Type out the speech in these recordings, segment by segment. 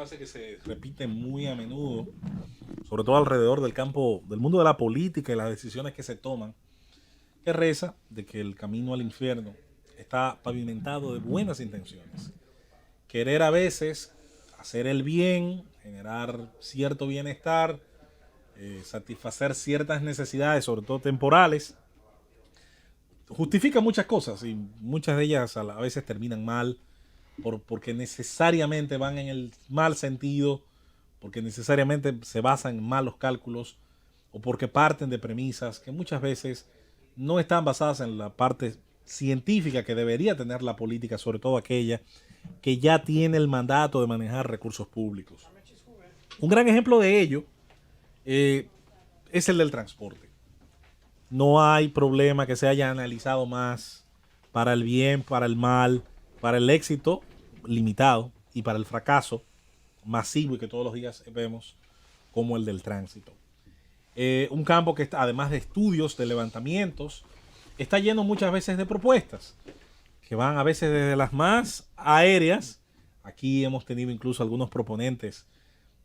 frase que se repite muy a menudo, sobre todo alrededor del campo, del mundo de la política y las decisiones que se toman, que reza de que el camino al infierno está pavimentado de buenas intenciones. Querer a veces hacer el bien, generar cierto bienestar, satisfacer ciertas necesidades, sobre todo temporales, justifica muchas cosas y muchas de ellas a veces terminan mal porque necesariamente van en el mal sentido, porque necesariamente se basan en malos cálculos o porque parten de premisas que muchas veces no están basadas en la parte científica que debería tener la política, sobre todo aquella que ya tiene el mandato de manejar recursos públicos. Un gran ejemplo de ello es el del transporte. No hay problema que se haya analizado más para el bien, para el mal, para el éxito limitado y para el fracaso masivo y que todos los días vemos como el del tránsito. Un campo que está, además de estudios, de levantamientos, está lleno muchas veces de propuestas que van a veces desde las más aéreas. Aquí hemos tenido incluso algunos proponentes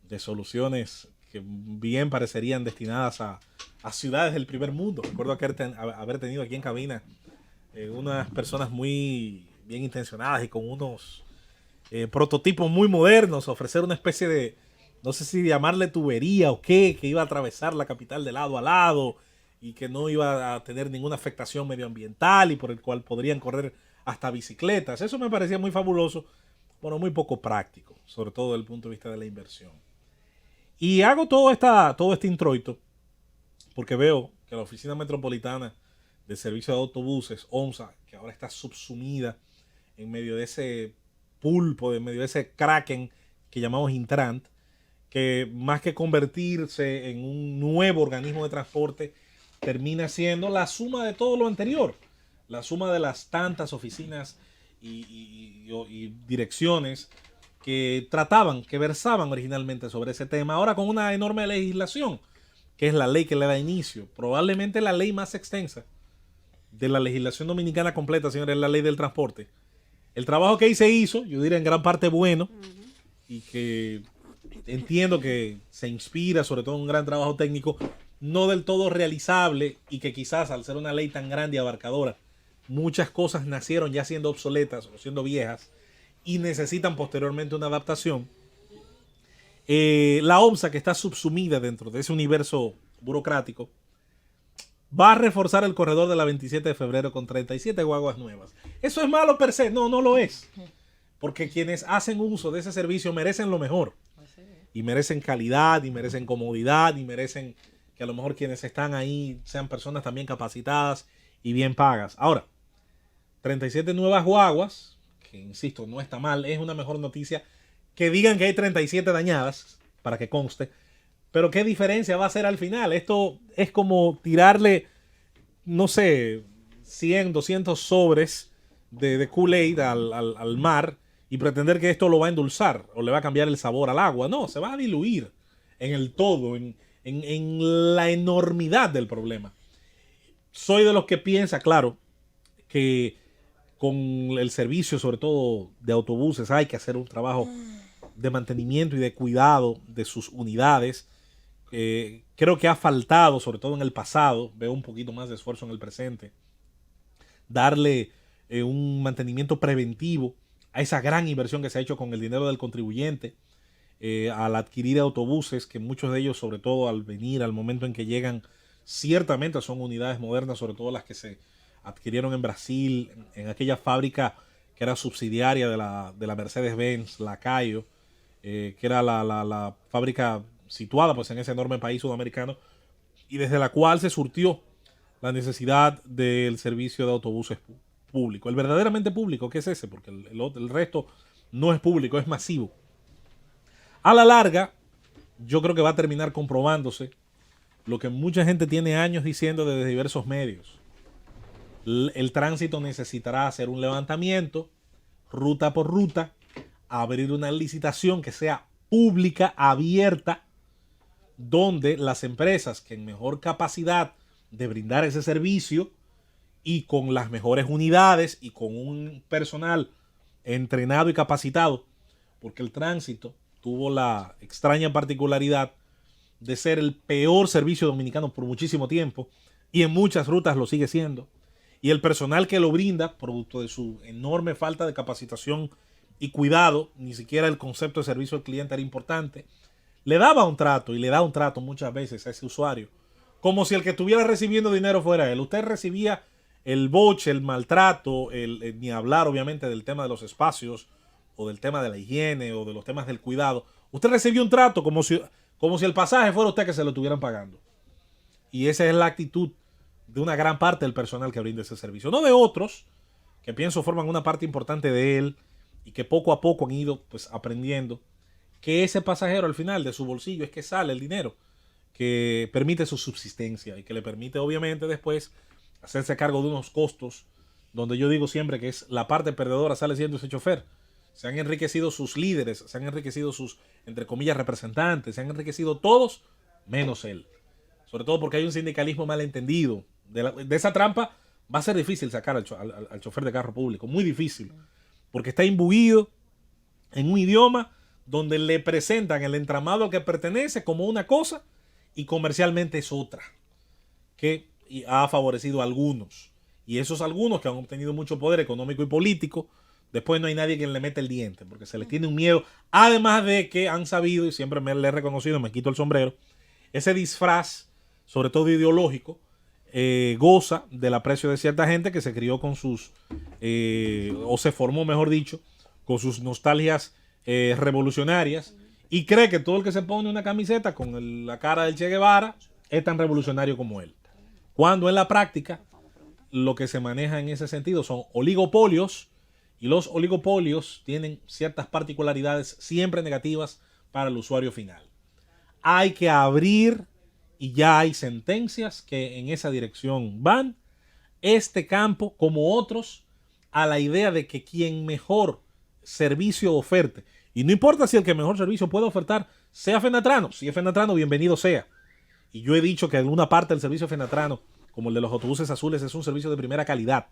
de soluciones que bien parecerían destinadas a ciudades del primer mundo. Recuerdo haber tenido aquí en cabina unas personas muy bien intencionadas y con unos prototipos muy modernos, ofrecer una especie de, no sé si llamarle tubería o qué, que iba a atravesar la capital de lado a lado y que no iba a tener ninguna afectación medioambiental y por el cual podrían correr hasta bicicletas. Eso me parecía muy fabuloso, bueno, muy poco práctico, sobre todo desde el punto de vista de la inversión. Y hago todo este introito porque veo que la Oficina Metropolitana de Servicio de Autobuses, OMSA, que ahora está subsumida en medio de ese pulpo, en medio de ese kraken que llamamos Intrant, que más que convertirse en un nuevo organismo de transporte, termina siendo la suma de todo lo anterior, la suma de las tantas oficinas y direcciones que trataban, que versaban originalmente sobre ese tema, ahora con una enorme legislación, que es la ley que le da inicio, probablemente la ley más extensa de la legislación dominicana completa, señores, es la ley del transporte. El trabajo que ahí se hizo, yo diría en gran parte bueno, y que entiendo que se inspira sobre todo en un gran trabajo técnico, no del todo realizable y que quizás al ser una ley tan grande y abarcadora, muchas cosas nacieron ya siendo obsoletas o siendo viejas y necesitan posteriormente una adaptación. La OMSA, que está subsumida dentro de ese universo burocrático, va a reforzar el corredor de la 27 de febrero con 37 guaguas nuevas. ¿Eso es malo per se? No, no lo es. Porque quienes hacen uso de ese servicio merecen lo mejor. Y merecen calidad, y merecen comodidad, y merecen que a lo mejor quienes están ahí sean personas también capacitadas y bien pagas. Ahora, 37 nuevas guaguas, que insisto, no está mal, es una mejor noticia que digan que hay 37 dañadas, para que conste. Pero ¿qué diferencia va a hacer al final? Esto es como tirarle, no sé, 100, 200 sobres de Kool-Aid al mar y pretender que esto lo va a endulzar o le va a cambiar el sabor al agua. No, se va a diluir en el todo, en la enormidad del problema. Soy de los que piensa, claro, que con el servicio, sobre todo de autobuses, hay que hacer un trabajo de mantenimiento y de cuidado de sus unidades. Creo que ha faltado, sobre todo en el pasado, veo un poquito más de esfuerzo en el presente, darle un mantenimiento preventivo a esa gran inversión que se ha hecho con el dinero del contribuyente, al adquirir autobuses, que muchos de ellos, sobre todo al venir, al momento en que llegan, ciertamente son unidades modernas, sobre todo las que se adquirieron en Brasil, en aquella fábrica que era subsidiaria de la Mercedes-Benz, la Cayo, que era la fábrica situada pues en ese enorme país sudamericano y desde la cual se surtió la necesidad del servicio de autobuses público. El verdaderamente público, ¿qué es ese? Porque el resto no es público, es masivo. A la larga, yo creo que va a terminar comprobándose lo que mucha gente tiene años diciendo desde diversos medios. El tránsito necesitará hacer un levantamiento, ruta por ruta, abrir una licitación que sea pública, abierta, donde las empresas que en mejor capacidad de brindar ese servicio y con las mejores unidades y con un personal entrenado y capacitado, porque el tránsito, tuvo la extraña particularidad de ser el peor servicio dominicano por muchísimo tiempo y en muchas rutas lo sigue siendo. Y el personal que lo brinda, producto de su enorme falta de capacitación y cuidado, ni siquiera el concepto de servicio al cliente era importante, le daba un trato y le da un trato muchas veces a ese usuario, como si el que estuviera recibiendo dinero fuera él. Usted recibía el boche, el maltrato, ni hablar obviamente del tema de los espacios o del tema de la higiene o de los temas del cuidado. Usted recibió un trato como si el pasaje fuera usted que se lo estuvieran pagando. Y esa es la actitud de una gran parte del personal que brinda ese servicio. No de otros, que pienso forman una parte importante de él y que poco a poco han ido pues aprendiendo que ese pasajero al final de su bolsillo es que sale el dinero que permite su subsistencia y que le permite obviamente después hacerse cargo de unos costos donde yo digo siempre que es la parte perdedora sale siendo ese chofer. Se han enriquecido sus líderes, se han enriquecido sus, entre comillas, representantes, se han enriquecido todos menos él. Sobre todo porque hay un sindicalismo malentendido. De esa trampa va a ser difícil sacar al chofer de carro público, muy difícil, porque está imbuido en un idioma donde le presentan el entramado al que pertenece como una cosa y comercialmente es otra, que ha favorecido a algunos. Y esos algunos que han obtenido mucho poder económico y político, después no hay nadie que le mete el diente, porque se les tiene un miedo, además de que han sabido, y siempre le he reconocido, me quito el sombrero, ese disfraz, sobre todo ideológico, goza del aprecio de cierta gente que se crió con sus, o se formó, mejor dicho, con sus nostalgias revolucionarias y cree que todo el que se pone una camiseta con la cara del Che Guevara es tan revolucionario como él. Cuando en la práctica lo que se maneja en ese sentido son oligopolios y los oligopolios tienen ciertas particularidades siempre negativas para el usuario final. Hay que abrir, y ya hay sentencias que en esa dirección van, este campo como otros a la idea de que quien mejor servicio oferte, y no importa si el que mejor servicio puede ofertar sea Fenatrano, si es Fenatrano bienvenido sea, y yo he dicho que alguna parte del servicio Fenatrano como el de los autobuses azules es un servicio de primera calidad,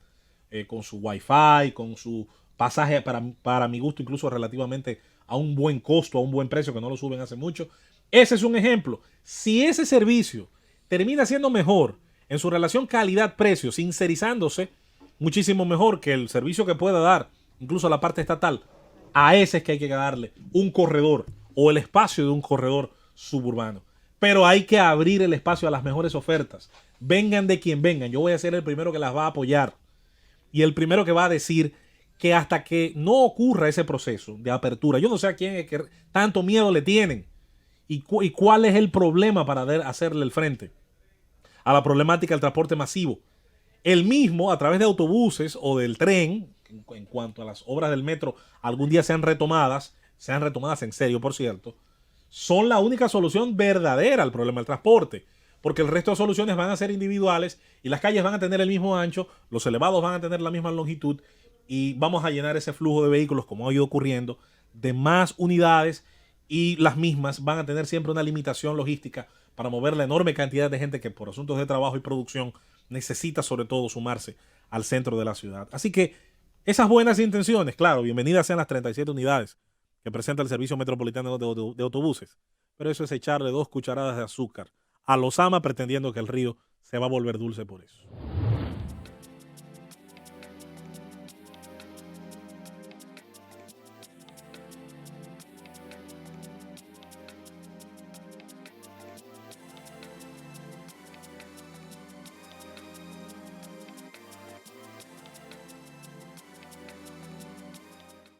con su wifi, con su pasaje para mi gusto incluso relativamente a un buen costo, a un buen precio que no lo suben hace mucho. Ese es un ejemplo. Si ese servicio termina siendo mejor en su relación calidad-precio, sincerizándose muchísimo mejor que el servicio que pueda dar incluso la parte estatal, a ese es que hay que darle un corredor o el espacio de un corredor suburbano. Pero hay que abrir el espacio a las mejores ofertas. Vengan de quien vengan. Yo voy a ser el primero que las va a apoyar y el primero que va a decir que hasta que no ocurra ese proceso de apertura, yo no sé a quién es que tanto miedo le tienen y cuál es el problema para hacerle el frente a la problemática del transporte masivo. El mismo, a través de autobuses o del tren, en cuanto a las obras del metro, algún día sean retomadas en serio, por cierto, son la única solución verdadera al problema del transporte, porque el resto de soluciones van a ser individuales y las calles van a tener el mismo ancho, los elevados van a tener la misma longitud y vamos a llenar ese flujo de vehículos, como ha ido ocurriendo, de más unidades y las mismas van a tener siempre una limitación logística para mover la enorme cantidad de gente que por asuntos de trabajo y producción necesita sobre todo sumarse al centro de la ciudad. Así que esas buenas intenciones, claro, bienvenidas sean las 37 unidades que presenta el Servicio Metropolitano de Autobuses, pero eso es echarle 2 cucharadas de azúcar a los ama pretendiendo que el río se va a volver dulce por eso.